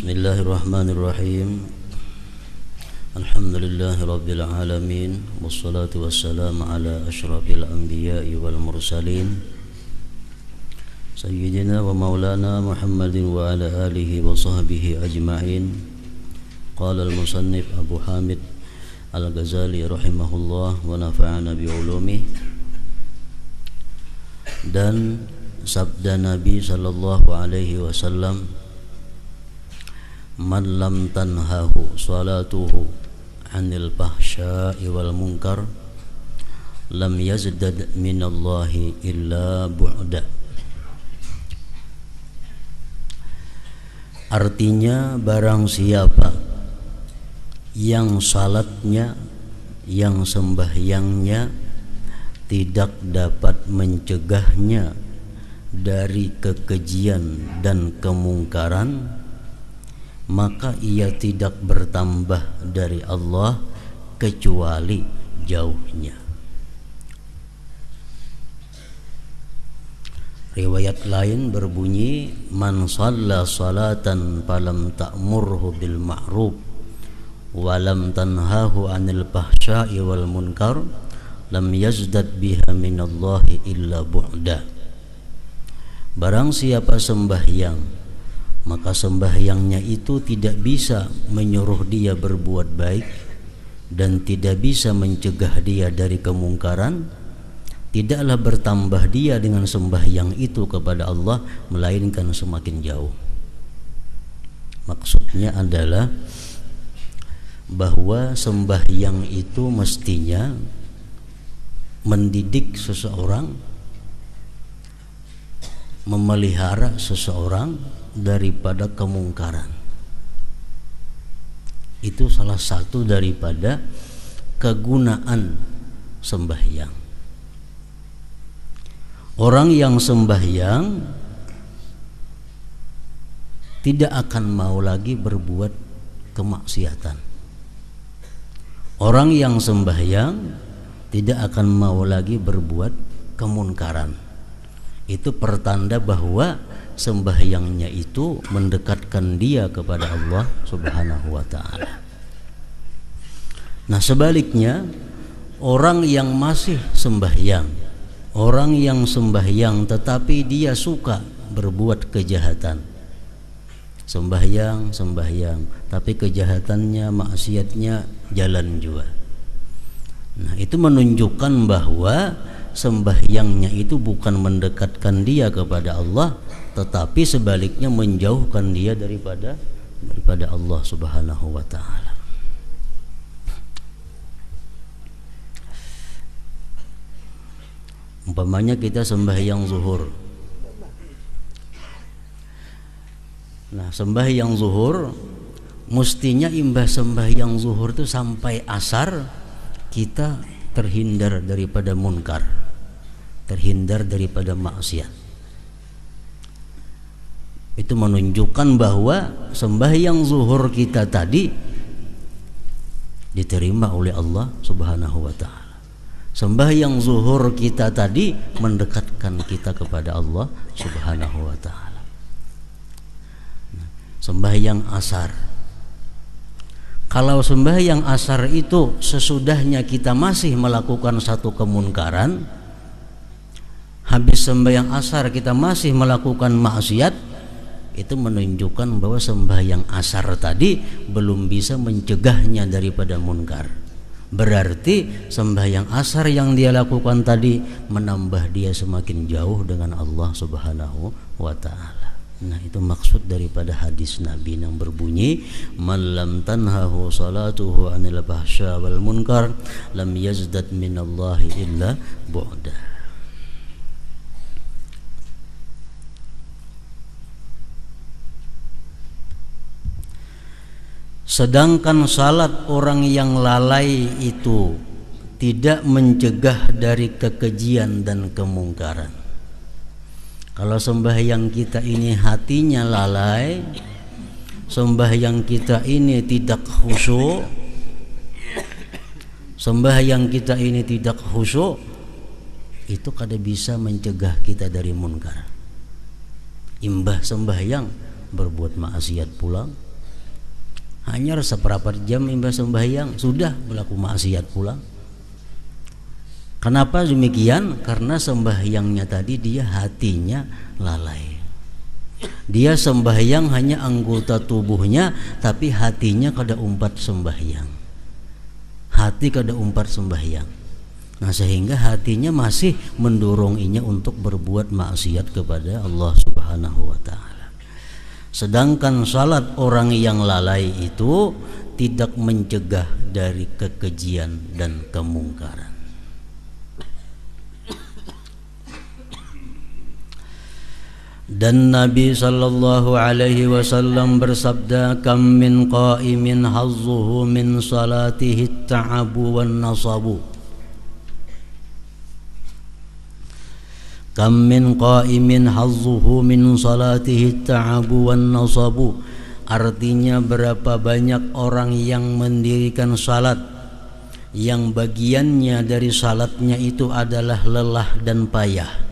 Bismillahirrahmanirrahim. Alhamdulillahi rabbil alamin, wassalatu wassalamu ala asyrafil anbiya'i wal mursalin, sayyidina wa maulana Muhammadin wa ala alihi wa sahbihi ajma'in. Qala al-musannif Abu Hamid Al-Ghazali rahimahullah wa nafa'ana bi ulumih. Dan sabda Nabi sallallahu alaihi wasallam, man lam tanhahu salatuhu anil fahsya'i wal munkar lam yazdad minallahi illa bu'da. Artinya, barang siapa yang salatnya, yang sembahyangnya tidak dapat mencegahnya dari kekejian dan kemungkaran, maka ia tidak bertambah dari Allah kecuali jauhnya. Riwayat lain berbunyi, man shalla salatan falam ta'murhu bil ma'ruf wa lam tanhahu 'anil fahsya'i wal munkar lam yazdad biha minallahi illa bu'da. Barang siapa sembahyang, maka sembahyangnya itu tidak bisa menyuruh dia berbuat baik dan tidak bisa mencegah dia dari kemungkaran, tidaklah bertambah dia dengan sembahyang itu kepada Allah, melainkan semakin jauh. Maksudnya adalah bahwa sembahyang itu mestinya mendidik seseorang, memelihara seseorang daripada kemungkaran. Itu salah satu daripada kegunaan sembahyang. Orang yang sembahyang tidak akan mau lagi berbuat kemaksiatan. Orang yang sembahyang tidak akan mau lagi berbuat kemunkaran. Itu pertanda bahwa sembahyangnya itu mendekatkan dia kepada Allah Subhanahu wa ta'ala. Nah, sebaliknya, orang yang masih sembahyang, orang yang sembahyang tetapi dia suka berbuat kejahatan, sembahyang tapi kejahatannya, maksiatnya jalan juga. Nah, itu menunjukkan bahwa sembahyangnya itu bukan mendekatkan dia kepada Allah, tetapi sebaliknya menjauhkan dia daripada Allah Subhanahu wa ta'ala. Umpamanya kita sembahyang zuhur. Nah, sembahyang zuhur mestinya imbas sembahyang zuhur itu sampai asar kita terhindar daripada munkar, terhindar daripada maksiat. Itu menunjukkan bahwa sembahyang zuhur kita tadi diterima oleh Allah Subhanahu wa ta'ala. Sembahyang zuhur kita tadi mendekatkan kita kepada Allah Subhanahu wa ta'ala. Sembahyang asar, kalau sembahyang asar itu sesudahnya kita masih melakukan satu kemunkaran, habis sembahyang asar kita masih melakukan maksiat, itu menunjukkan bahwa sembahyang asar tadi belum bisa mencegahnya daripada munkar. Berarti sembahyang asar yang dia lakukan tadi menambah dia semakin jauh dengan Allah Subhanahu wa ta'ala. Nah, itu maksud daripada hadis Nabi yang berbunyi, man lam tanhahu salatuhu anil fahsya wal munkar lam yazdad minallahi illa bu'da. Sedangkan salat orang yang lalai itu tidak mencegah dari kekejian dan kemungkaran. Kalau sembahyang kita ini hatinya lalai, sembahyang kita ini tidak khusyuk, sembahyang kita ini tidak khusyuk, itu kada bisa mencegah kita dari munkar. Imbah sembahyang berbuat maksiat pulang, Hanya seperempat jam imbas sembahyang sudah berlaku maksiat pula. Kenapa demikian? Karena sembahyangnya tadi dia hatinya lalai. Dia sembahyang hanya anggota tubuhnya, tapi hatinya kada umpat sembahyang. Hati kada umpat sembahyang. Nah, sehingga hatinya masih mendorongnya untuk berbuat maksiat kepada Allah Subhanahu wa taala. Sedangkan salat orang yang lalai itu tidak mencegah dari kekejian dan kemungkaran. Dan Nabi sallallahu alaihi wasallam bersabda, kam min qa'imin hazzuhu min salatihi at-ta'abu wan nasabu. Kam min qa'imin hazzuhu min salatihi at-ta'abu wan nasabu. Artinya berapa banyak orang yang mendirikan salat yang bagiannya dari salatnya itu adalah lelah dan payah.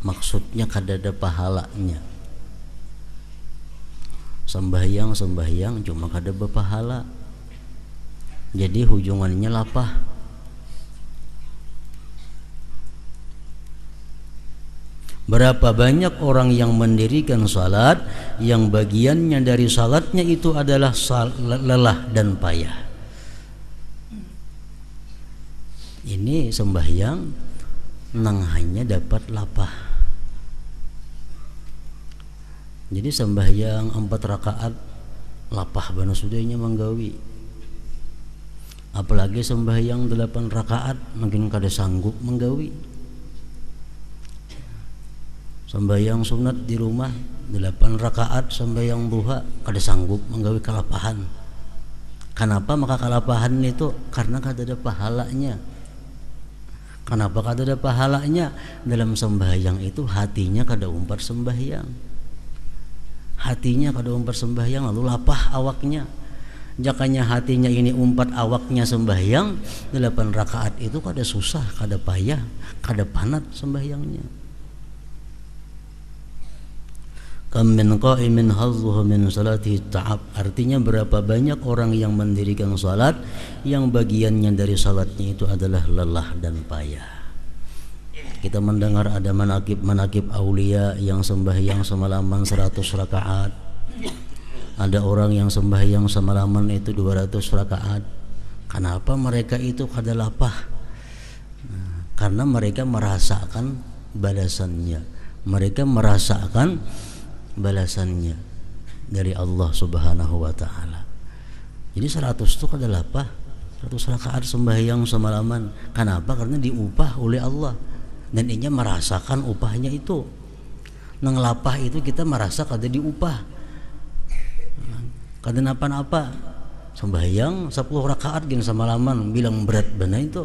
Maksudnya kada ada pahalanya. Sembahyang cuma kada berpahala. Jadi hujungannya lapah. Berapa banyak orang yang mendirikan salat yang bagiannya dari salatnya itu adalah lelah dan payah. Ini sembahyang nang hanya dapat lapah. Jadi sembahyang 4 rakaat lapah bana sudahnya manggawi. Apalagi sembahyang 8 rakaat mungkin kada sanggup manggawi. Sembahyang sunat di rumah 8 rakaat sembahyang duha kada sanggup manggawi kalapahan. Kenapa maka kalapahan itu? Karena kada ada pahalanya. Kenapa kada ada pahalanya? Dalam sembahyang itu hatinya kada umpat sembahyang. Hatinya kada umpat sembahyang lalu lapah awaknya. Jakanya hatinya ini umpat awaknya sembahyang 8 rakaat itu kada susah, kada payah, kada panat sembahyangnya. Kam min qa'imin hazzuhu min salatihi ta'ab. Artinya berapa banyak orang yang mendirikan salat yang bagiannya dari salatnya itu adalah lelah dan payah. Kita mendengar ada manakib aulia yang sembahyang semalaman 100 rakaat. Ada orang yang sembahyang semalaman itu 200 rakaat. Kenapa mereka itu kada lapah? Karena mereka merasakan balasannya. Mereka merasakan balasannya dari Allah Subhanahu wa taala. Jadi 100 itu kada lapah. 100 rakaat sembahyang semalaman. Kenapa? Karena diupah oleh Allah. Dan inya merasakan upahnya itu. Nang lapah itu kita merasa kada diupah, kada napa-napa. Sembahyang 10 rakaat gin semalaman bilang berat benar itu.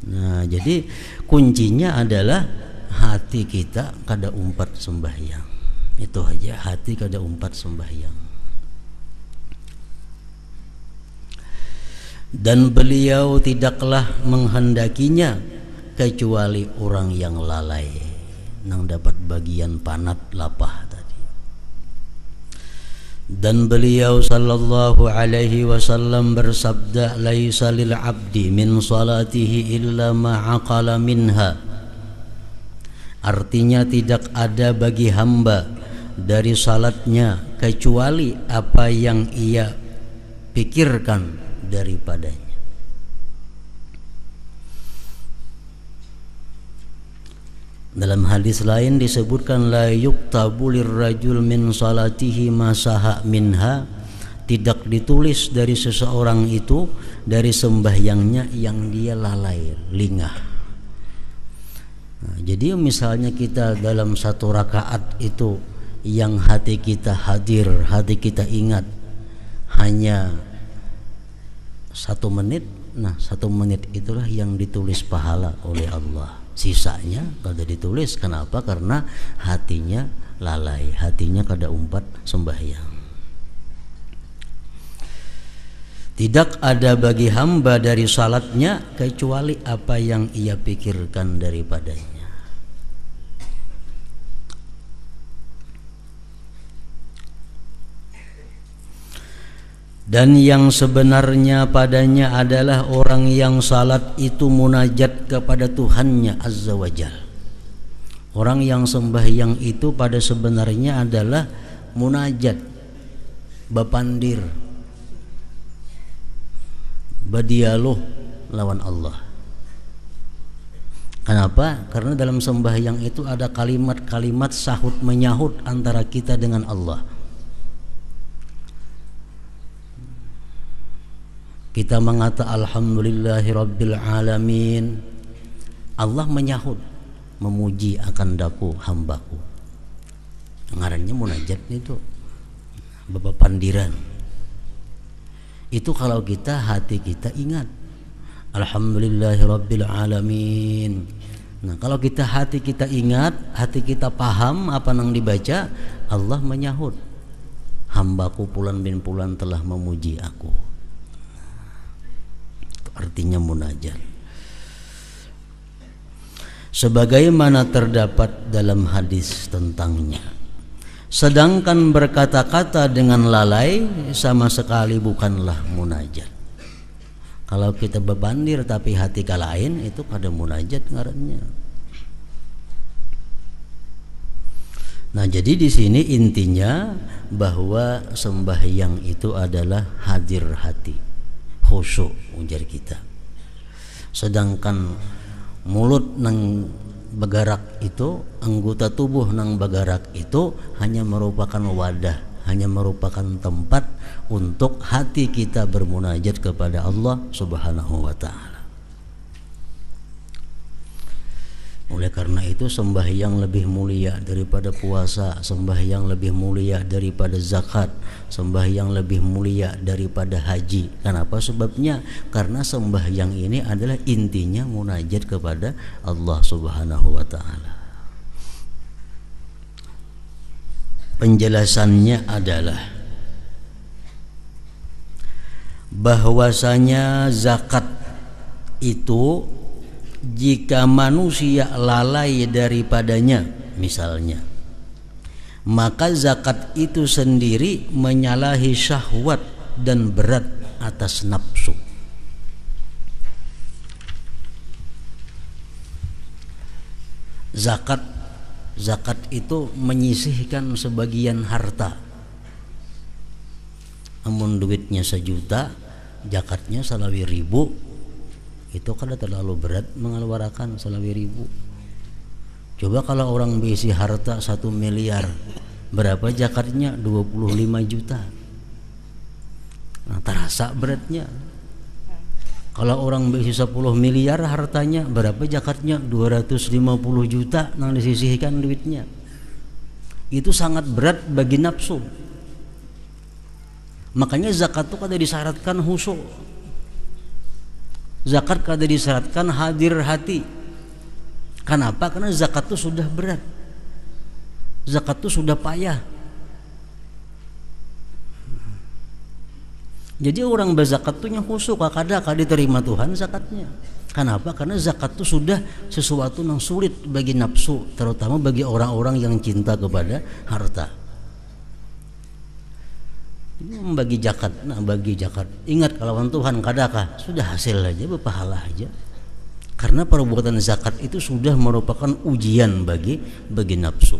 Nah, jadi kuncinya adalah hati kita kada umpat sembahyang. Itu aja, hati kada umpat sembahyang. Dan beliau tidaklah menghendakinya kecuali orang yang lalai nang dapat bagian panat lapah tadi. Dan beliau sallallahu alaihi wasallam bersabda, laisa lil abdi min salatihi illa ma aqala minha. Artinya tidak ada bagi hamba dari salatnya kecuali apa yang ia pikirkan daripadanya. Dalam hadis lain disebutkan la yuktabu lirrajul min salatihi ma saha minha. Tidak ditulis dari seseorang itu dari sembahyangnya yang dia lalai, lingah. Nah, jadi misalnya kita dalam 1 rakaat itu yang hati kita hadir, hati kita ingat hanya 1 menit. Nah, 1 menit itulah yang ditulis pahala oleh Allah. Sisanya kada ditulis. Kenapa? Karena hatinya lalai, hatinya kada umpat sembahyang. Tidak ada bagi hamba dari salatnya kecuali apa yang ia pikirkan daripadanya. Dan yang sebenarnya padanya adalah orang yang salat itu munajat kepada Tuhannya Azza wa Jalla. Orang yang sembahyang itu pada sebenarnya adalah munajat, bapandir, berdialog lawan Allah. Kenapa? Karena dalam sembahyang itu ada kalimat-kalimat sahut menyahut antara kita dengan Allah. Kita mengata alhamdulillahi rabbil alamin. Allah menyahut, memuji akan daku hambaku. Ngarannya munajat itu, bapak pandiran. Itu kalau kita hati kita ingat alhamdulillahi rabbil alamin. Nah, kalau kita hati kita ingat, hati kita paham apa yang dibaca, Allah menyahut, hambaku Fulan bin Fulan telah memuji aku. Artinya munajat. Sebagaimana terdapat dalam hadis tentangnya. Sedangkan berkata-kata dengan lalai sama sekali bukanlah munajat. Kalau kita bebandir tapi hati lain, itu pada munajat ngarannya. Nah, jadi di sini intinya bahwa sembahyang itu adalah hadir hati, khusyuk ujar kita. Sedangkan mulut nang bagarak itu, anggota tubuh nang bagarak itu hanya merupakan wadah, hanya merupakan tempat untuk hati kita bermunajat kepada Allah Subhanahu wa ta'ala. Oleh karena itu sembahyang lebih mulia daripada puasa, sembahyang lebih mulia daripada zakat, sembahyang lebih mulia daripada haji. Kenapa? Sebabnya karena sembahyang ini adalah intinya munajat kepada Allah Subhanahu wa ta'ala. Penjelasannya adalah bahwasanya zakat itu jika manusia lalai daripadanya misalnya, maka zakat itu sendiri menyalahi syahwat dan berat atas nafsu. Zakat itu menyisihkan sebagian harta. Amun duitnya 1 juta, zakatnya 1.000, itu kada terlalu berat mengeluarkan 1.000. Coba kalau orang berisi harta 1 miliar, berapa zakatnya? 25 juta. Nah, terasa beratnya. Kalau orang berisi 10 miliar hartanya, berapa zakatnya? 250 juta yang disisihkan duitnya. Itu sangat berat bagi nafsu. Makanya zakat itu kada disyaratkan khusyuk. Zakat kada disyaratkan hadir hati. Kenapa? Karena zakat itu sudah berat. Zakat itu sudah payah. Jadi orang berzakat itu yang khusyuk, kada diterima Tuhan zakatnya. Kenapa? Karena zakat itu sudah sesuatu yang sulit bagi nafsu, terutama bagi orang-orang yang cinta kepada harta. Bagi zakat, bagi zakat. Ingat kalau Tuhan kadakah sudah hasil aja, berpahala aja. Karena perbuatan zakat itu sudah merupakan ujian bagi nafsu.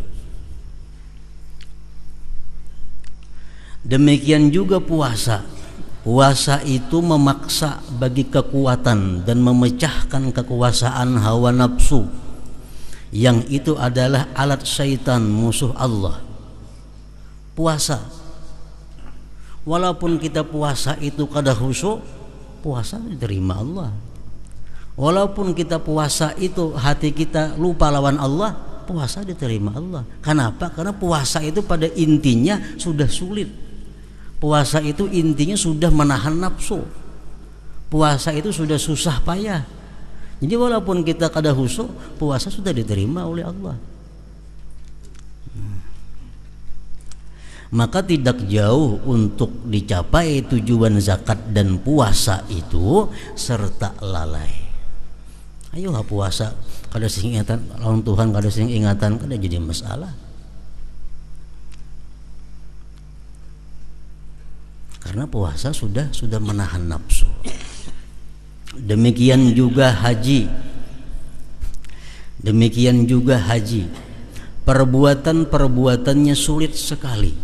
Demikian juga puasa. Puasa itu memaksa bagi kekuatan dan memecahkan kekuasaan hawa nafsu, yang itu adalah alat syaitan, musuh Allah. Puasa, walaupun kita puasa itu kada khusyuk, puasa diterima Allah. Walaupun kita puasa itu hati kita lupa lawan Allah, puasa diterima Allah. Kenapa? Karena puasa itu pada intinya sudah sulit. Puasa itu intinya sudah menahan nafsu. Puasa itu sudah susah payah. Jadi walaupun kita kada khusyuk, puasa sudah diterima oleh Allah. Maka tidak jauh untuk dicapai tujuan zakat dan puasa itu serta lalai. Ayo puasa kada sing ingatan lawan Tuhan, kada sing ingatan, kada jadi masalah. karena puasa sudah menahan nafsu. Demikian juga haji. Perbuatannya sulit sekali.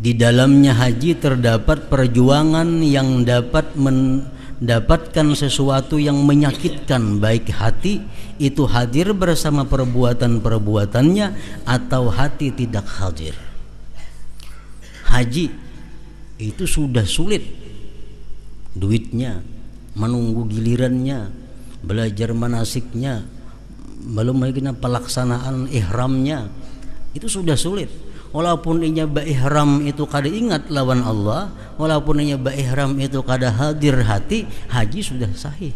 Di dalamnya haji terdapat perjuangan yang dapat mendapatkan sesuatu yang menyakitkan, baik hati itu hadir bersama perbuatannya atau hati tidak hadir. Haji itu sudah sulit, duitnya, menunggu gilirannya, belajar manasiknya, belum lagi pelaksanaan ihramnya, itu sudah sulit. Walaupun inya ihram itu kada ingat lawan Allah, walaupun inya ihram itu kada hadir hati, haji sudah sahih,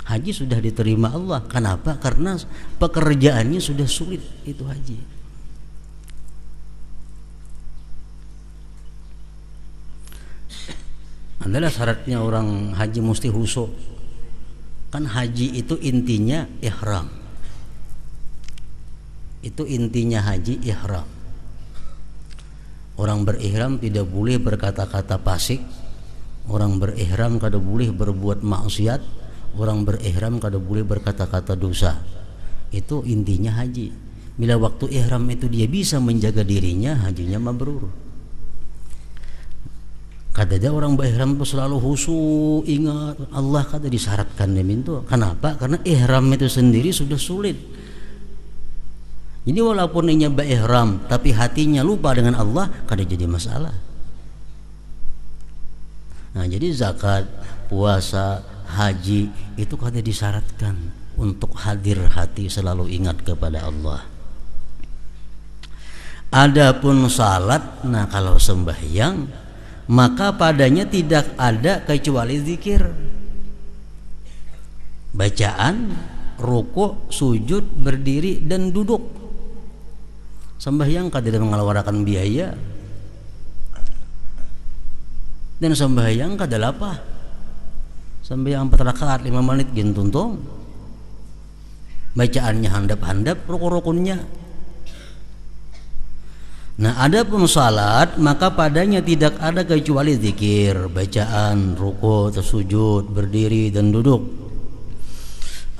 haji sudah diterima Allah. Kenapa? Karena pekerjaannya sudah sulit, itu haji. Adalah syaratnya orang haji mesti khusyuk. Kan haji itu intinya ihram. Itu intinya haji ihram. Orang berihram tidak boleh berkata-kata fasik. Orang berihram kada boleh berbuat maksiat. Orang berihram kada boleh berkata-kata dosa. Itu intinya haji. Bila waktu ihram itu dia bisa menjaga dirinya, hajinya mabrur. Kada ada orang berihram itu selalu khusyuk, ingat Allah, kada disyaratkan itu. Kenapa? Karena ihram itu sendiri sudah sulit. Jadi walaupun inya ihram tapi hatinya lupa dengan Allah, kada jadi masalah. Nah, jadi zakat, puasa, haji itu kada disyaratkan untuk hadir hati selalu ingat kepada Allah. Adapun salat, nah kalau sembahyang maka padanya tidak ada kecuali zikir, bacaan, ruku', sujud, berdiri dan duduk. Sembahyang kada mengeluarkan biaya, dan sembahyang kada lapah. Sembahyang 4 rakaat 5 menit gintuntong, bacaannya handap-handap, rukun-rukunnya. Nah, adapun salat maka padanya tidak ada kecuali zikir, bacaan, ruku', sujud, berdiri dan duduk.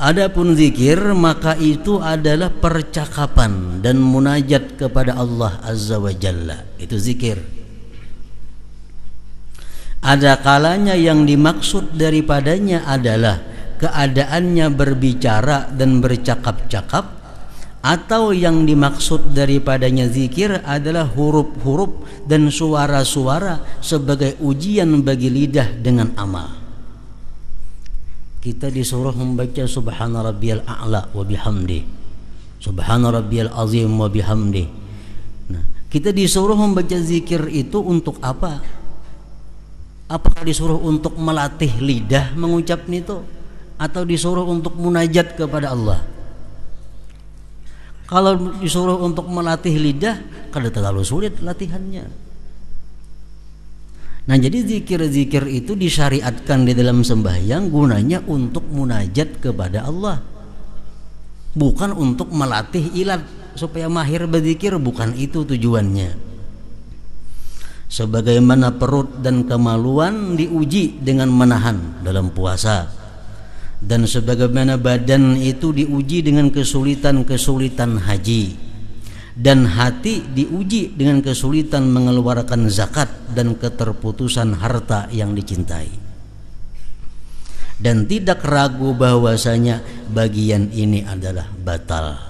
Adapun zikir maka itu adalah percakapan dan munajat kepada Allah Azza wa Jalla. Itu zikir. Ada kalanya yang dimaksud daripadanya adalah keadaannya berbicara dan bercakap-cakap, atau yang dimaksud daripadanya zikir adalah huruf-huruf dan suara-suara sebagai ujian bagi lidah dengan amal. Kita disuruh membaca subhana rabbiyal a'la wa bihamdi, subhana rabbiyal azim wa bihamdi. Nah, kita disuruh membaca zikir itu untuk apa? Apakah disuruh untuk melatih lidah mengucap itu, atau disuruh untuk munajat kepada Allah? Kalau disuruh untuk melatih lidah, kada terlalu sulit latihannya. Nah, jadi zikir-zikir itu disyariatkan di dalam sembahyang gunanya untuk munajat kepada Allah, bukan untuk melatih ilat supaya mahir berzikir, bukan itu tujuannya. Sebagaimana perut dan kemaluan diuji dengan menahan dalam puasa, dan sebagaimana badan itu diuji dengan kesulitan-kesulitan haji, dan hati diuji dengan kesulitan mengeluarkan zakat dan keterputusan harta yang dicintai. Dan tidak ragu bahwasanya bagian ini adalah batal.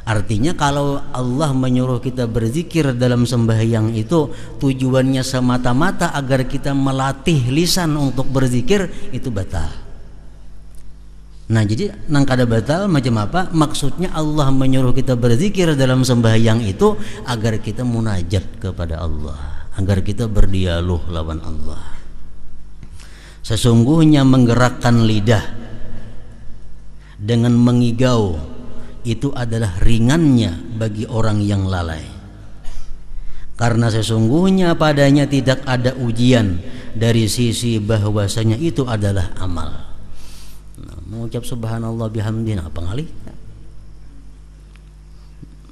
Artinya kalau Allah menyuruh kita berzikir dalam sembahyang itu tujuannya semata-mata agar kita melatih lisan untuk berzikir, itu batal. Nah, jadi nang kada batal macam apa? Maksudnya Allah menyuruh kita berzikir dalam sembahyang itu agar kita munajat kepada Allah, agar kita berdialog lawan Allah. Sesungguhnya menggerakkan lidah dengan mengigau itu adalah ringannya bagi orang yang lalai, karena sesungguhnya padanya tidak ada ujian dari sisi bahwasanya itu adalah amal. Mengucap subhanallah bihamdi, nah pengalihnya.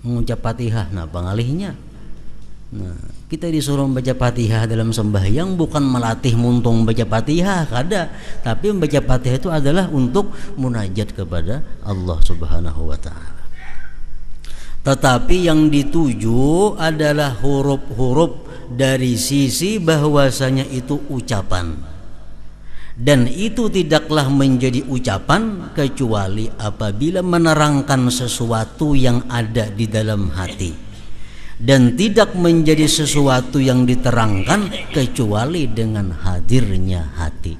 Mengucap Fatihah, nah pengalihnya. Nah, Kita disuruh membaca Fatihah dalam sembahyang bukan melatih muntung baca Fatihah, kada. Tapi membaca Fatihah itu adalah untuk munajat kepada Allah Subhanahu wa taala. Tetapi yang dituju adalah huruf-huruf dari sisi bahwasanya itu ucapan. Dan itu tidaklah menjadi ucapan kecuali apabila menerangkan sesuatu yang ada di dalam hati, dan tidak menjadi sesuatu yang diterangkan kecuali dengan hadirnya hati.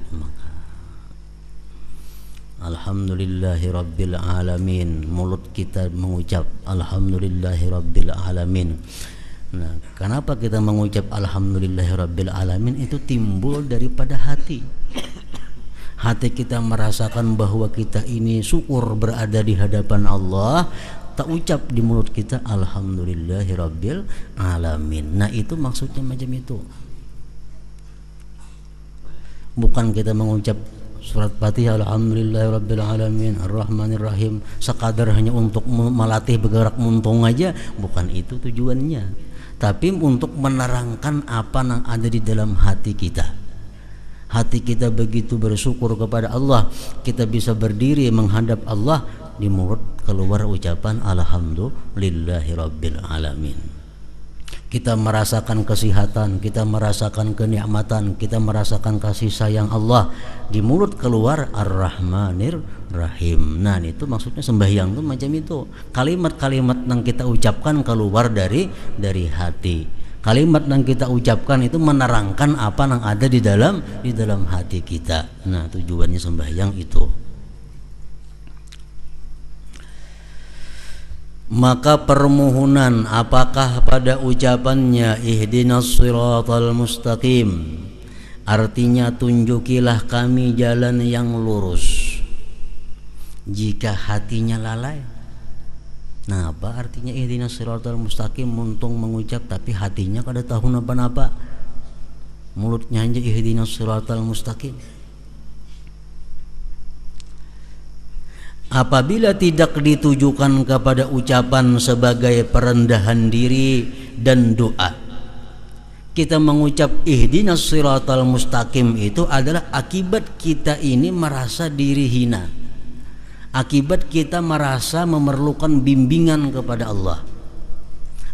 Alhamdulillahi Rabbil Alamin, mulut kita mengucap Alhamdulillahi Rabbil Alamin. Nah, kenapa kita mengucap Alhamdulillahi Rabbil Alamin? Itu timbul daripada hati. Hati kita merasakan bahwa kita ini syukur berada di hadapan Allah, tak ucap di mulut kita Alhamdulillahi Rabbil Alamin. Nah, itu maksudnya macam itu. Bukan kita mengucap surat Fatihah Alhamdulillahi Rabbil Alamin Ar-Rahmanir Rahim sekadar hanya untuk melatih bergerak muntung aja, bukan itu tujuannya. Tapi untuk menerangkan apa yang ada di dalam hati kita. Hati kita begitu bersyukur kepada Allah, kita bisa berdiri menghadap Allah, di mulut keluar ucapan Alhamdulillahi Rabbil Alamin. Kita merasakan kesehatan, kita merasakan kenikmatan, kita merasakan kasih sayang Allah, di mulut keluar Ar-Rahmanir Rahim. Nah, itu maksudnya sembahyang itu macam itu. Kalimat-kalimat yang kita ucapkan keluar dari hati. Kalimat yang kita ucapkan itu menerangkan apa yang ada di dalam hati kita. Nah, tujuannya sembahyang itu. Maka permohonan apakah pada ucapannya ihdinas siratal mustaqim, artinya tunjukilah kami jalan yang lurus, jika hatinya lalai. Nah, apa artinya ihdinas siratal mustaqim? Muntung mengucap tapi hatinya kada tahu napa-napa. Mulutnya aja ihdinas siratal mustaqim. Apabila tidak ditujukan kepada ucapan sebagai perendahan diri dan doa, kita mengucap ihdinas siratal mustaqim itu adalah akibat kita ini merasa diri hina, akibat kita merasa memerlukan bimbingan kepada Allah,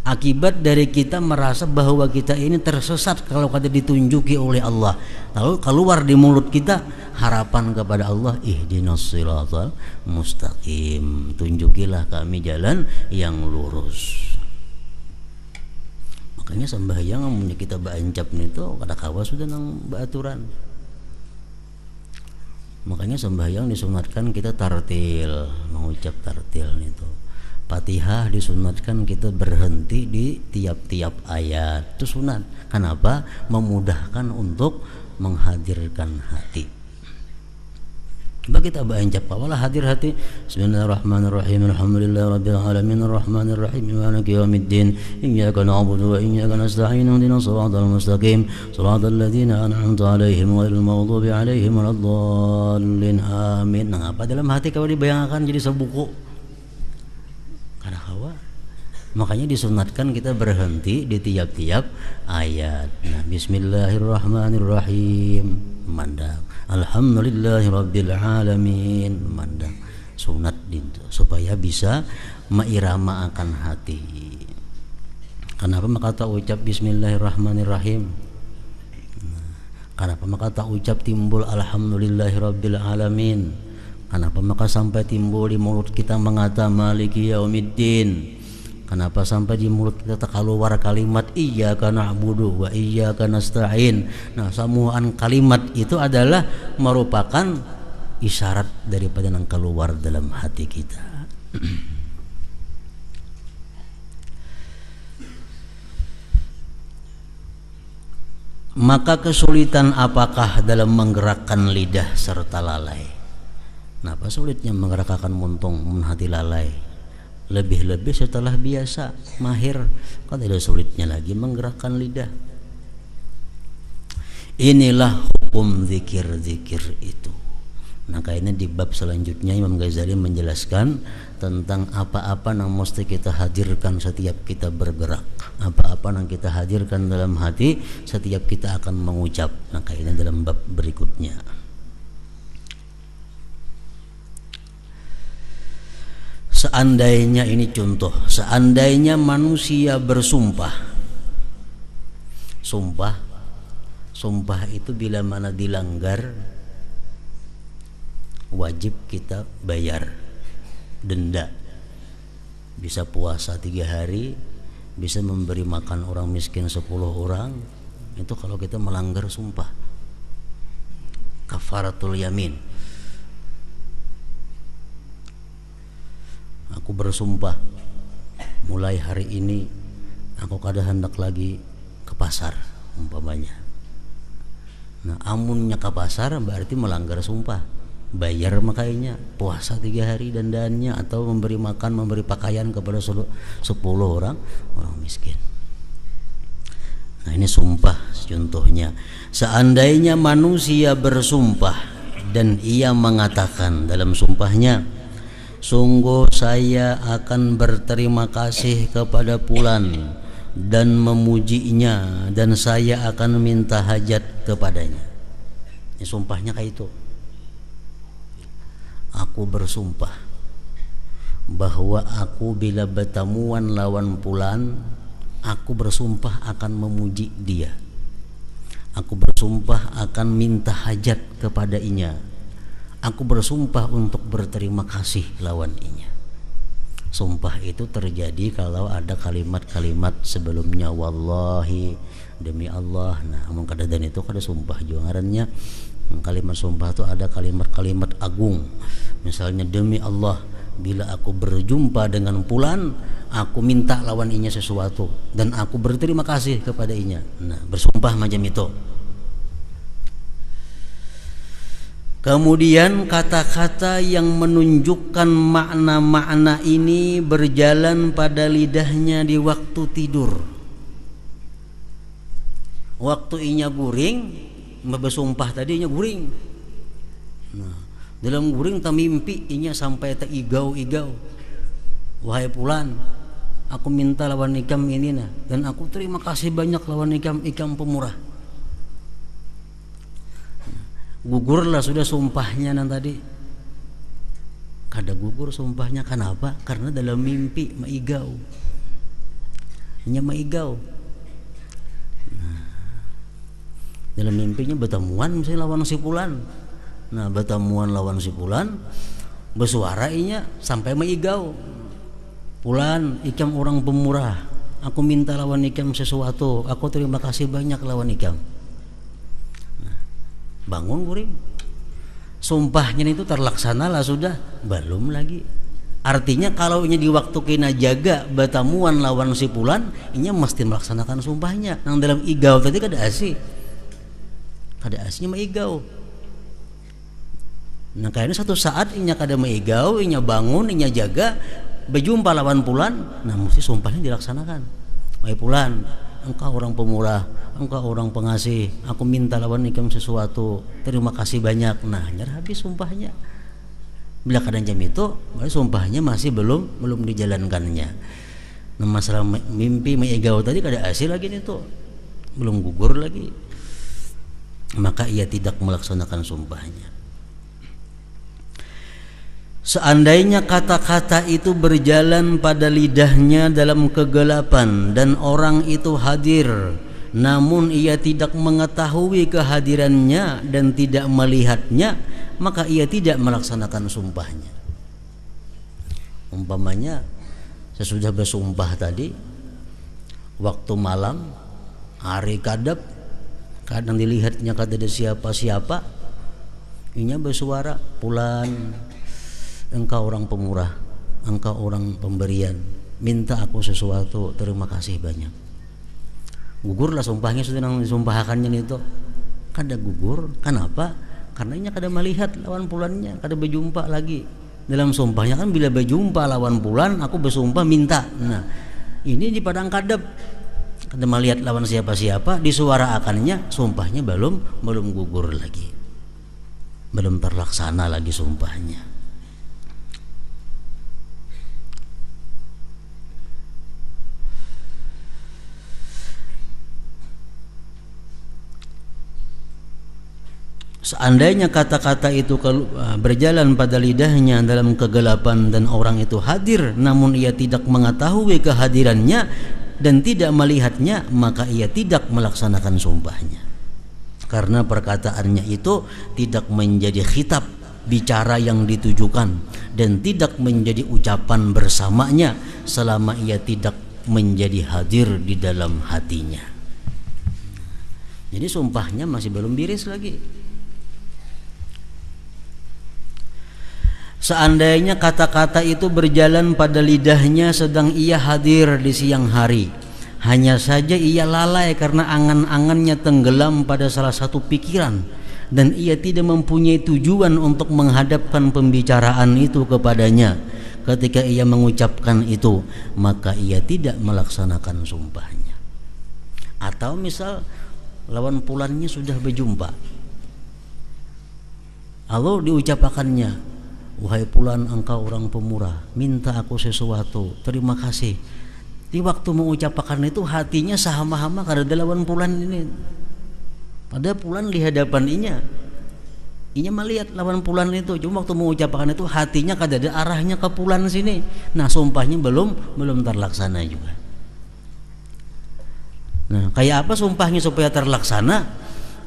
akibat dari kita merasa bahwa kita ini tersesat kalau kada ditunjuki oleh Allah. Lalu keluar di mulut kita harapan kepada Allah, ihdinas siratal mustaqim, tunjukilah kami jalan yang lurus. Makanya sembahyang punya kita baancap nito kada kawa sudah nang baaturan. Makanya sembahyang disunatkan kita tartil, mengucap tartil nito. Fatihah disunatkan kita berhenti di tiap-tiap ayat, itu sunat. Kenapa? Memudahkan untuk menghadirkan hati. Coba kita baancap awalah hadir hati. Bismillahirrahmanirrahim. Alhamdulillahirabbil alamin arrahmanir rahim maliki yaumiddin. Iyyaka na'budu wa iyyaka nasta'in. Ihdinas siratal mustaqim. Siratal ladzina an'amta 'alaihim ghairil maghdubi 'alaihim waladdallin. Amin. Nah, apa dalam hati kalau dibayangkan jadi sebuku? Kada kawa. Makanya disunatkan kita berhenti di tiap-tiap ayat. Nah, bismillahirrahmanirrahim. Mandang. Alhamdulillahi Rabbil Alamin. Mandang sunat dintu supaya bisa mairama akan hati. Kenapa maka tak ucap bismillahirrahmanirrahim? Kenapa maka tak ucap timbul Alhamdulillahi Rabbil Alamin? Kenapa maka sampai timbul di mulut kita mengata maliki yaumiddin? Kenapa sampai di mulut kita tak keluar kalimat iyyaka na'budu wa iyyaka nasta'in? Nah, samuan kalimat itu adalah merupakan isyarat daripada yang keluar dalam hati kita. Maka kesulitan apakah dalam menggerakkan lidah serta lalai? Kenapa sulitnya menggerakkan muntung hati lalai? Lebih-lebih setelah biasa mahir, kan tidak sulitnya lagi menggerakkan lidah. Inilah hukum zikir-zikir itu. Makanya di bab selanjutnya Imam Ghazali menjelaskan tentang apa-apa yang mesti kita hadirkan setiap kita bergerak, apa-apa yang kita hadirkan dalam hati setiap kita akan mengucap. Makanya dalam bab berikutnya. Seandainya ini contoh, seandainya manusia bersumpah, sumpah itu bila mana dilanggar wajib kita bayar denda, bisa puasa 3 hari, bisa memberi makan orang miskin 10 orang. Itu kalau kita melanggar sumpah, kafaratul yamin. Aku bersumpah mulai hari ini aku kada hendak lagi ke pasar umpamanya. Nah, amunnya ke pasar berarti melanggar sumpah, bayar makanya puasa 3 hari dandannya, atau memberi makan, memberi pakaian kepada 10 orang miskin. Nah, ini sumpah contohnya. Seandainya manusia bersumpah dan ia mengatakan dalam sumpahnya, sungguh saya akan berterima kasih kepada fulan dan memujinya, dan saya akan minta hajat kepadanya. Ini sumpahnya kayak itu. Aku bersumpah bahwa aku bila bertemuan lawan fulan, aku bersumpah akan memuji dia. Aku bersumpah akan minta hajat kepadanya. Aku bersumpah untuk berterima kasih lawan inya. Sumpah itu terjadi kalau ada kalimat-kalimat sebelumnya, wallahi, demi Allah. Nah, amun kada dan itu kada sumpah juga ngarannya. Kalimat sumpah itu ada kalimat-kalimat agung. Misalnya, demi Allah, bila aku berjumpa dengan fulan, aku minta lawan inya sesuatu dan aku berterima kasih kepada inya. Nah, bersumpah macam itu. Kemudian kata-kata yang menunjukkan makna-makna ini berjalan pada lidahnya di waktu tidur. Waktu inya guring, bersumpah tadi inya guring. Nah, dalam guring tak mimpi inya sampai tak igau-igau. Wahai fulan, aku minta lawan ikam ini nah, dan aku terima kasih banyak lawan ikam pemurah. Gugurlah sudah sumpahnya nan tadi. Kada gugur sumpahnya, kenapa? Karena dalam mimpi maigau. Nya maigau. Nah, dalam mimpinya bertemuan misalnya lawan si fulan. Nah, bertemuan lawan si fulan, bersuara inya sampai maigau. Fulan, ikam orang pemurah. Aku minta lawan ikam sesuatu. Aku terima kasih banyak lawan ikam. Bangun guring, sumpahnya itu terlaksana lah sudah, belum lagi. Artinya kalau ini di waktu kena jaga bertemuan lawan si fulan, ini mesti melaksanakan sumpahnya. Nang dalam igau tadi kada asihnya maigau. Nah, kayaknya satu saat inya kada maigau, inya bangun, inya jaga berjumpa lawan fulan, nah mesti sumpahnya dilaksanakan. Wahai fulan, engkau orang pemurah, engkau orang pengasih, aku minta lawan ikam sesuatu, terima kasih banyak. Nah, nyerah habis sumpahnya. Bila kadang jam itu, sumpahnya masih belum dijalankannya. Nah, masalah mimpi maigau tadi kada hasil lagi itu, belum gugur lagi, maka ia tidak melaksanakan sumpahnya. Seandainya kata-kata itu berjalan pada lidahnya dalam kegelapan dan orang itu hadir, namun ia tidak mengetahui kehadirannya dan tidak melihatnya, maka ia tidak melaksanakan sumpahnya. Umpamanya sesudah bersumpah tadi, waktu malam, hari kadap, kadang dilihatnya kada ada siapa-siapa, inya bersuara, fulan, engkau orang pemurah, engkau orang pemberian, minta aku sesuatu, terima kasih banyak. Gugurlah sumpahnya sudah nang disumpahkannya itu. Kada gugur, kenapa? Karena inya kada melihat lawan fulannya, kada berjumpa lagi. Dalam sumpahnya kan bila berjumpa lawan fulan, aku bersumpah minta. Nah, ini di padang kadep, kada melihat lawan siapa-siapa, disuara akannya, sumpahnya belum gugur lagi. belum terlaksana lagi sumpahnya. Seandainya kata-kata itu berjalan pada lidahnya dalam kegelapan dan orang itu hadir namun ia tidak mengetahui kehadirannya dan tidak melihatnya, maka ia tidak melaksanakan sumpahnya. Karena perkataannya itu tidak menjadi khitab, bicara yang ditujukan, dan tidak menjadi ucapan bersamanya selama ia tidak menjadi hadir di dalam hatinya. Jadi sumpahnya masih belum biris lagi. Seandainya kata-kata itu berjalan pada lidahnya sedang ia hadir di siang hari, hanya saja ia lalai karena angan-angannya tenggelam pada salah satu pikiran dan ia tidak mempunyai tujuan untuk menghadapkan pembicaraan itu kepadanya. Ketika ia mengucapkan itu, maka ia tidak melaksanakan sumpahnya. Atau misal lawan pulannya sudah berjumpa, lalu diucapkannya, "Wahai Fulan, engkau orang pemurah, minta aku sesuatu, terima kasih." Di waktu mengucapkan itu hatinya sahama-hama kada ada lawan Fulan ini. Pada Fulan di hadapan inya melihat lawan Fulan itu, cuma waktu mengucapkan itu hatinya kada ada arahnya ke Fulan sini. Nah, sumpahnya belum terlaksana juga. Nah, kayak apa sumpahnya supaya terlaksana?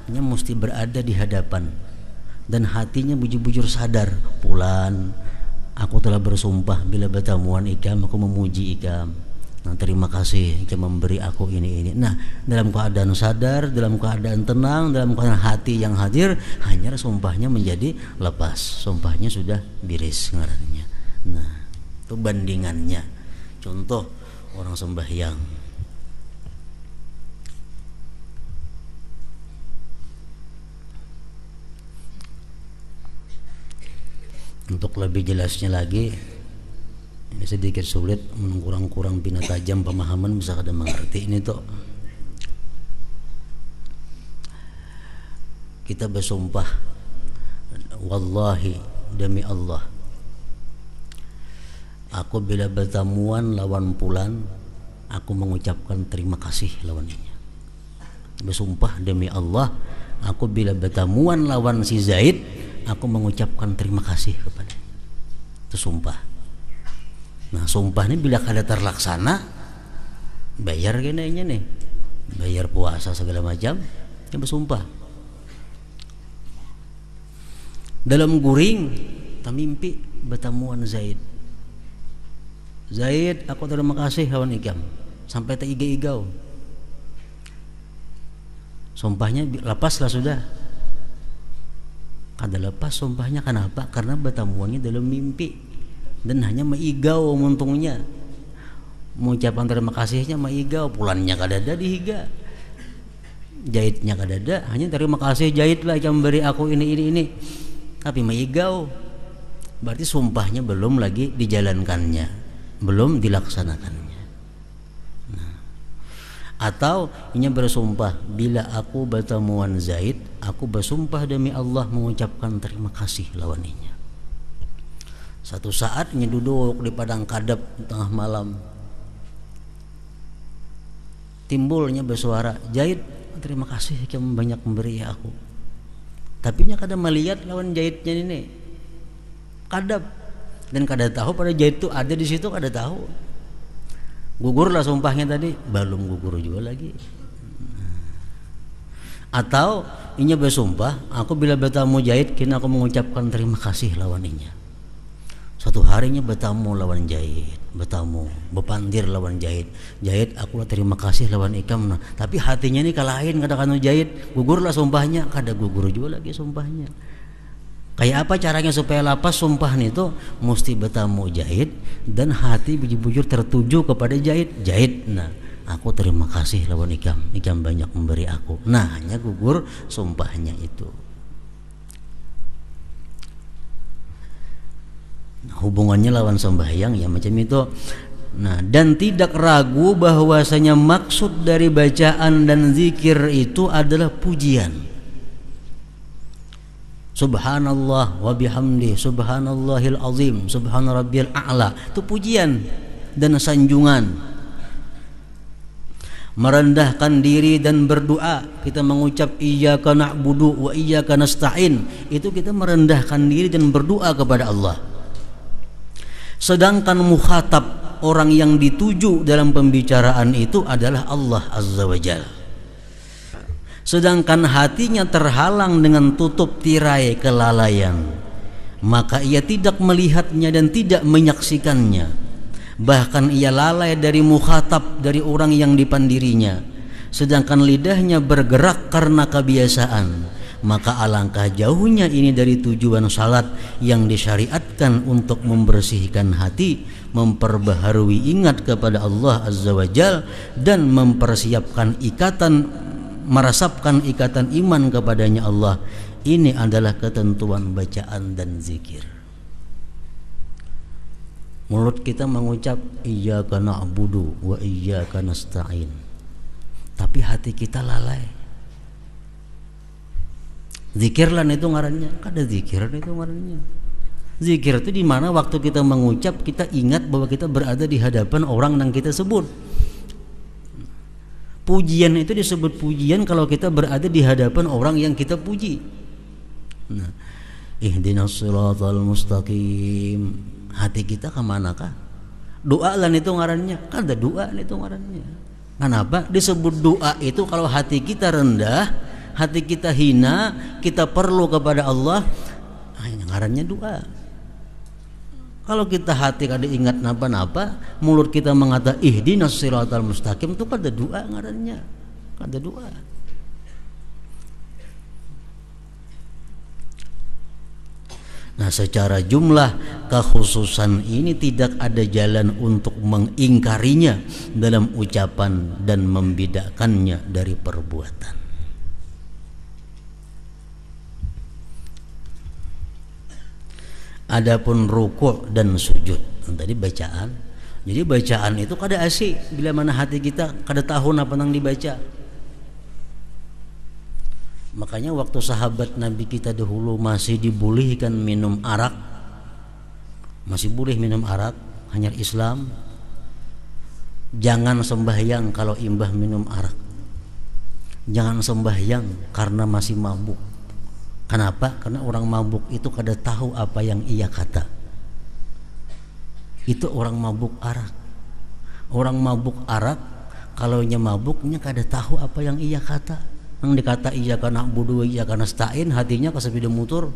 Inya mesti berada di hadapan dan hatinya bujur-bujur sadar, "Fulan, aku telah bersumpah bila bertemuan ikam aku memuji ikam. Nah, terima kasih ikam memberi aku ini." Nah, dalam keadaan sadar, dalam keadaan tenang, dalam keadaan hati yang hadir, hanya sumpahnya menjadi lepas. Sumpahnya sudah biris ngarannya. Nah, itu bandingannya. Contoh orang sembahyang. Untuk lebih jelasnya lagi, ini sedikit sulit, kurang bina tajam pemahaman, bisa kada mengerti ini tuh. Kita bersumpah, wallahi, demi Allah, aku bila bertemuan lawan Fulan, aku mengucapkan terima kasih lawannya. Bersumpah demi Allah, aku bila bertemuan lawan si Zaid, aku mengucapkan terima kasih kepada. Itu sumpah. Nah, sumpah ini bila kada terlaksana, bayar kena nih, bayar puasa segala macam, yang bersumpah. Dalam guring, tamimpi bertemuan Zaid. Zaid, aku terima kasih lawan ikam, sampai tak iga-igau. Sumpahnya lepaslah sudah. Kada lepas sumpahnya, kenapa? Karena bertemuannya dalam mimpi dan hanya maigau untungnya. Mengucapkan terima kasihnya maigau, Fulannya kada ada dihiga, Jahitnya kada ada, hanya terima kasih Jahit lah yang memberi aku ini. Tapi maigau, berarti sumpahnya belum lagi dijalankannya, belum dilaksanakannya. Atau inya bersumpah, bila aku bertemuan Zaid, aku bersumpah demi Allah mengucapkan terima kasih lawaninya. Satu saat inya duduk di padang kadap tengah malam, timbulnya bersuara, "Zaid, terima kasih kamu banyak memberi aku." Tapi inya kada melihat lawan Zaidnya ini, kadap, dan kada tahu pada Zaid itu ada di situ, kada tahu. Gugurlah sumpahnya tadi, belum gugur juga lagi. Atau inya bersumpah, aku bila bertemu Zaid, kini aku mengucapkan terima kasih lawan inya. Suatu harinya bertemu lawan Zaid, bepandir lawan Zaid. Zaid, aku lah terima kasih lawan ikam. Nah, tapi hatinya ini kalahin kada kanu Zaid, gugurlah sumpahnya, kada gugur juga lagi sumpahnya. Kayak apa caranya supaya lapas sumpah itu? Mesti bertemu Zaid dan hati bujur-bujur tertuju kepada Zaid. Nah, aku terima kasih lawan ikam banyak memberi aku. Nah, hanya gugur sumpahnya itu. Nah, hubungannya lawan sembahyang ya macam itu. Nah, dan tidak ragu bahwasanya maksud dari bacaan dan zikir itu adalah pujian. Subhanallah wa bihamdi, subhanallahil azim, subhana rabbiyal a'la. Itu pujian dan sanjungan. Merendahkan diri dan berdoa, kita mengucap iyyaka na'budu wa iyyaka nasta'in, itu kita merendahkan diri dan berdoa kepada Allah. Sedangkan mukhatab, orang yang dituju dalam pembicaraan itu adalah Allah Azza wa Jalla. Sedangkan hatinya terhalang dengan tutup tirai kelalaian, maka ia tidak melihatnya dan tidak menyaksikannya. Bahkan ia lalai dari mukhatab, dari orang yang dipandirinya. Sedangkan lidahnya bergerak karena kebiasaan, maka alangkah jauhnya ini dari tujuan salat yang disyariatkan untuk membersihkan hati, memperbaharui ingat kepada Allah Azza wa Jalla, dan mempersiapkan merasapkan ikatan iman kepadanya Allah. Ini adalah ketentuan bacaan dan zikir. Mulut kita mengucap iyyaka na'budu wa iyyaka nasta'in, tapi hati kita lalai. Zikirlan itu ngarannya, kada zikir itu ngarannya. Zikir itu di mana waktu kita mengucap kita ingat bahwa kita berada di hadapan orang yang kita sebut. Pujian itu disebut pujian kalau kita berada di hadapan orang yang kita puji. Nah, ihdinas siratal mustaqim, hati kita kemanakah? Doa lan itu ngarannya, kan ada doa itu ngarannya. Kenapa disebut doa itu? Kalau hati kita rendah, hati kita hina, kita perlu kepada Allah, ngarannya doa. Kalau kita hati kada ingat napa-napa, mulut kita mengata ihdinas siratal mustaqim, itu kada doa ngarannya, kada doa. Nah, secara jumlah kekhususan ini tidak ada jalan untuk mengingkarinya dalam ucapan dan membedakannya dari perbuatan. Adapun ruku' dan sujud, tadi bacaan. Jadi bacaan itu kada asik bila mana hati kita kada tahu apa nang dibaca. Makanya waktu sahabat Nabi kita dahulu masih dibolehkan minum arak, masih boleh minum arak, hanya Islam. Jangan sembahyang kalau imbah minum arak. Jangan sembahyang karena masih mabuk. Kenapa? Karena orang mabuk itu kada tahu apa yang ia kata. Itu orang mabuk arak. Orang mabuk arak kalau nya mabuknya kada tahu apa yang ia kata. Yang dikata iyyaka na'budu wa iyyaka nasta'in, hatinya kasepeda mutur.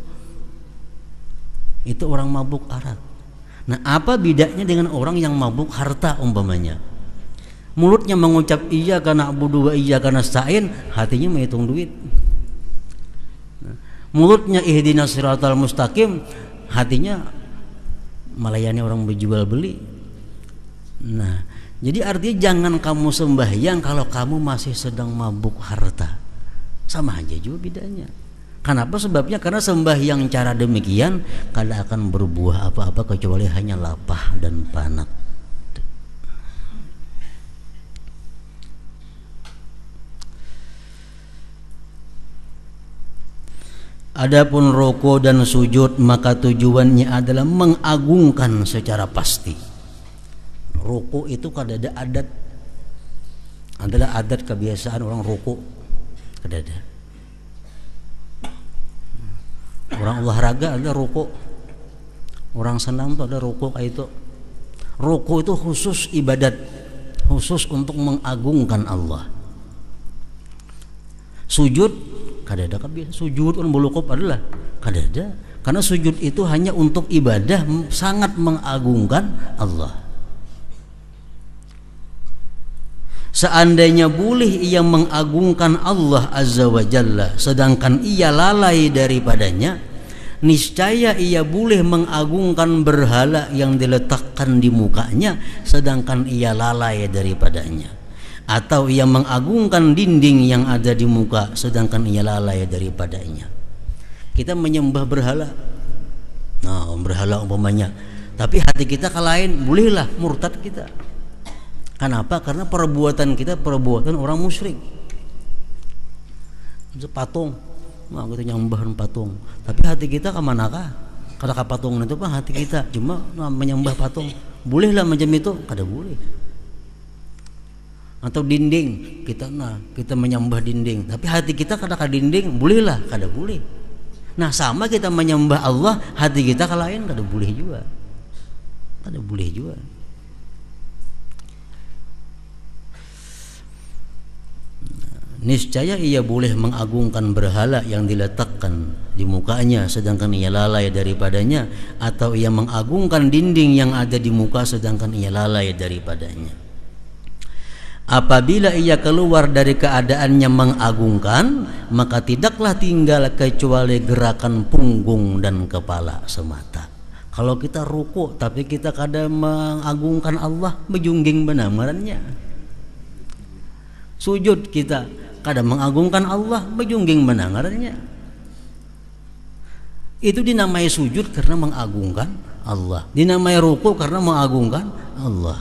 Itu orang mabuk arak. Nah, apa bedanya dengan orang yang mabuk harta umpamanya? Mulutnya mengucap iyyaka na'budu wa iyyaka nasta'in, hatinya menghitung duit. Mulutnya ihdinas siratal mustaqim, hatinya melayani orang berjual beli. Nah, jadi artinya jangan kamu sembahyang kalau kamu masih sedang mabuk harta. Sama aja juga bedanya. Kenapa? Sebabnya karena sembahyang cara demikian kada akan berbuah apa-apa kecuali hanya lapah dan panat. Adapun ruku dan sujud, maka tujuannya adalah mengagungkan secara pasti. Ruku itu kada ada adat, adalah adat kebiasaan orang ruku, kada ada. Orang olahraga ada ruku, orang senam itu ada ruku kayak itu. Ruku itu khusus ibadat, khusus untuk mengagungkan Allah. Sujud kada ada kebiasaan. Sujud on bulukop adalah kada ada, karena sujud itu hanya untuk ibadah, sangat mengagungkan Allah. Seandainya boleh ia mengagungkan Allah Azza wa Jalla sedangkan ia lalai daripadanya, niscaya ia boleh mengagungkan berhala yang diletakkan di mukanya sedangkan ia lalai daripadanya, atau ia mengagungkan dinding yang ada di muka sedangkan ia lalai daripadanya. Kita menyembah berhala, nah berhala umpamanya, tapi hati kita kalain, bolehlah murtad kita. Kenapa? Karena perbuatan kita perbuatan orang musyrik. Patung Nah, kita nyembah patung. Tapi hati kita kemanakah? Kata patung itu pak hati kita cuma menyembah patung. Bolehlah macam itu? Kada boleh. Atau dinding kita menyembah dinding, tapi hati kita kada ka dinding, bolehlah? Kada boleh. Nah sama kita menyembah Allah, hati kita ke lain kada boleh juga. Kada boleh juga. Niscaya ia boleh mengagungkan berhala yang diletakkan di mukanya sedangkan ia lalai daripadanya, atau ia mengagungkan dinding yang ada di muka sedangkan ia lalai daripadanya. Apabila ia keluar dari keadaannya mengagungkan, maka tidaklah tinggal kecuali gerakan punggung dan kepala semata. Kalau kita ruku tapi kita kada mengagungkan Allah, bejungging benamarannya. Sujud kita kada mengagungkan Allah, bejungging benangarannya. Itu dinamai sujud karena mengagungkan Allah, dinamai ruku karena mengagungkan Allah.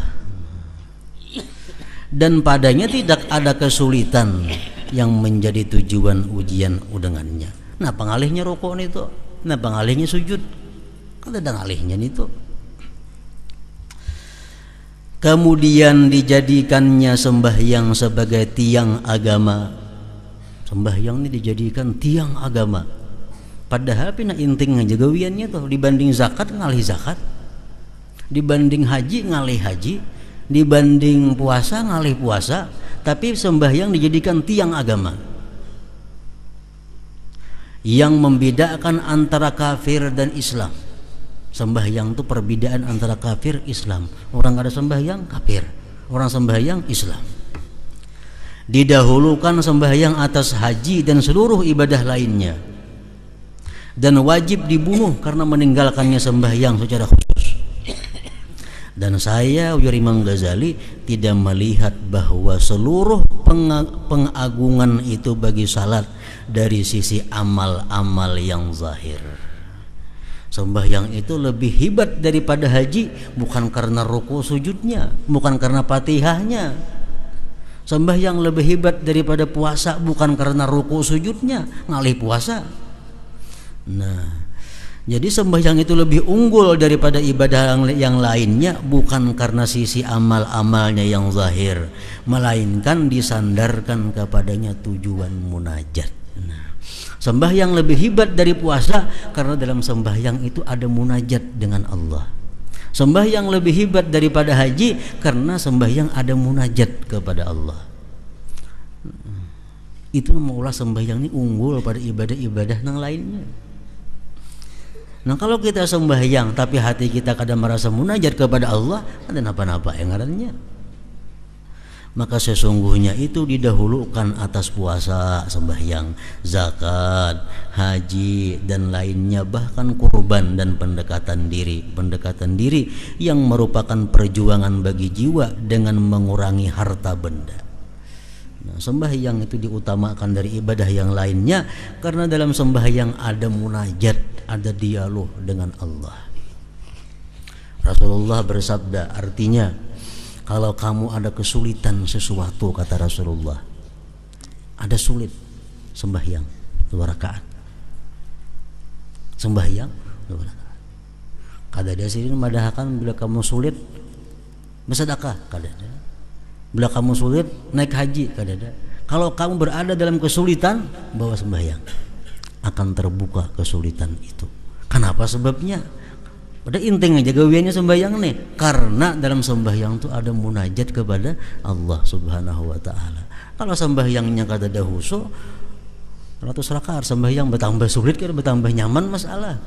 Dan padanya tidak ada kesulitan yang menjadi tujuan ujian dengannya. Nah pengalihnya ruku itu, nah pengalihnya sujud, kada ada ngalihnya itu. Kemudian dijadikannya sembahyang sebagai tiang agama. Sembahyang ini dijadikan tiang agama. Padahal pina inting aja gawiannya tuh, dibanding zakat ngalih zakat, dibanding haji ngalih haji, dibanding puasa ngalih puasa, tapi sembahyang dijadikan tiang agama yang membedakan antara kafir dan Islam. Sembahyang itu perbedaan antara kafir Islam. Orang ada sembahyang kafir, orang sembahyang Islam. Didahulukan sembahyang atas haji dan seluruh ibadah lainnya, dan wajib dibunuh karena meninggalkannya sembahyang secara khusus. Dan saya ujar Imam Ghazali tidak melihat bahwa seluruh pengagungan itu bagi salat dari sisi amal-amal yang zahir. Sembahyang itu lebih hebat daripada haji, bukan karena ruku sujudnya, bukan karena Fatihahnya. Sembahyang lebih hebat daripada puasa, bukan karena ruku sujudnya, ngalih puasa. Nah, jadi sembahyang itu lebih unggul daripada ibadah yang lainnya, bukan karena sisi amal-amalnya yang zahir, melainkan disandarkan kepadanya tujuan munajat. Nah, sembahyang lebih hebat dari puasa karena dalam sembahyang itu ada munajat dengan Allah. Sembahyang lebih hebat daripada haji karena sembahyang ada munajat kepada Allah. Itu maulah sembahyang ini unggul pada ibadah-ibadah yang lainnya. Nah kalau kita sembahyang tapi hati kita kadang merasa munajat kepada Allah, ada napa-napa yang ngarannya. Maka sesungguhnya itu didahulukan atas puasa, sembahyang, zakat, haji dan lainnya, bahkan kurban dan pendekatan diri yang merupakan perjuangan bagi jiwa dengan mengurangi harta benda. Nah, sembahyang itu diutamakan dari ibadah yang lainnya karena dalam sembahyang ada munajat, ada dialog dengan Allah. Rasulullah bersabda, artinya kalau kamu ada kesulitan sesuatu, kata Rasulullah, ada sulit, sembahyang 2 rakaat. Sembahyang 2 rakaat. Kada ada sini madahakan bila kamu sulit bersedekah, kada ada. Bila kamu sulit naik haji, kada ada. Kalau kamu berada dalam kesulitan, bawa sembahyang, akan terbuka kesulitan itu. Kenapa sebabnya? Pada inting aja gawiannya sembahyang nih, karena dalam sembahyang itu ada munajat kepada Allah Subhanahu wa taala. Kalau sembahyangnya kada ada khusyuk, 100 rakaat sembahyang bertambah sulit, kan bertambah nyaman masalah.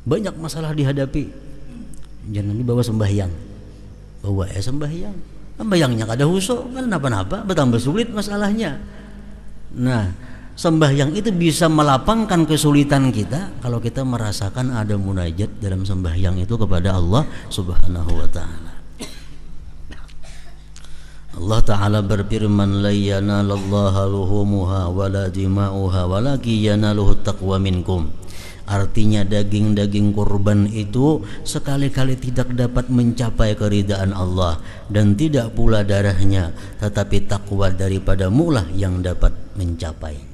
Banyak masalah dihadapi. Jangan dibawa sembahyang. Bawa sembahyang. Sembahyangnya kada khusyuk, kan napa-napa bertambah sulit masalahnya. Nah, sembahyang itu bisa melapangkan kesulitan kita kalau kita merasakan ada munajat dalam sembahyang itu kepada Allah Subhanahu wa taala. Allah taala berfirman, la yanalallaha luhumuha wala dima'uha walakin yanaluhu taqwa minkum. Artinya daging-daging kurban itu sekali-kali tidak dapat mencapai keridaan Allah, dan tidak pula darahnya, tetapi takwa daripadamu lah yang dapat mencapainya.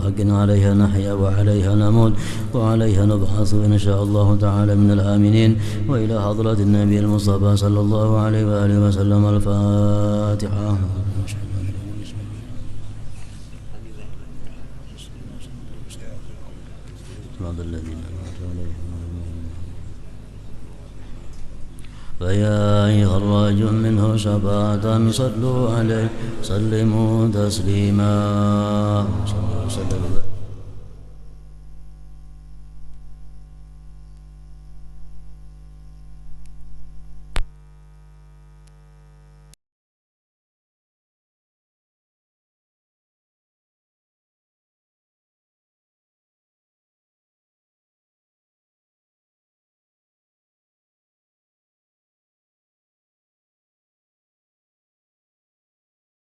حق عليها نحيا وعليها نموت وعليها نبعث إن شاء الله تعالى من الآمنين. وإلى حضرة النبي المصطفى صلى الله عليه وآله وسلم. الفاتحة. فيا أيها الراجل منه شفاعة صلوا عليه سلموا تسليما.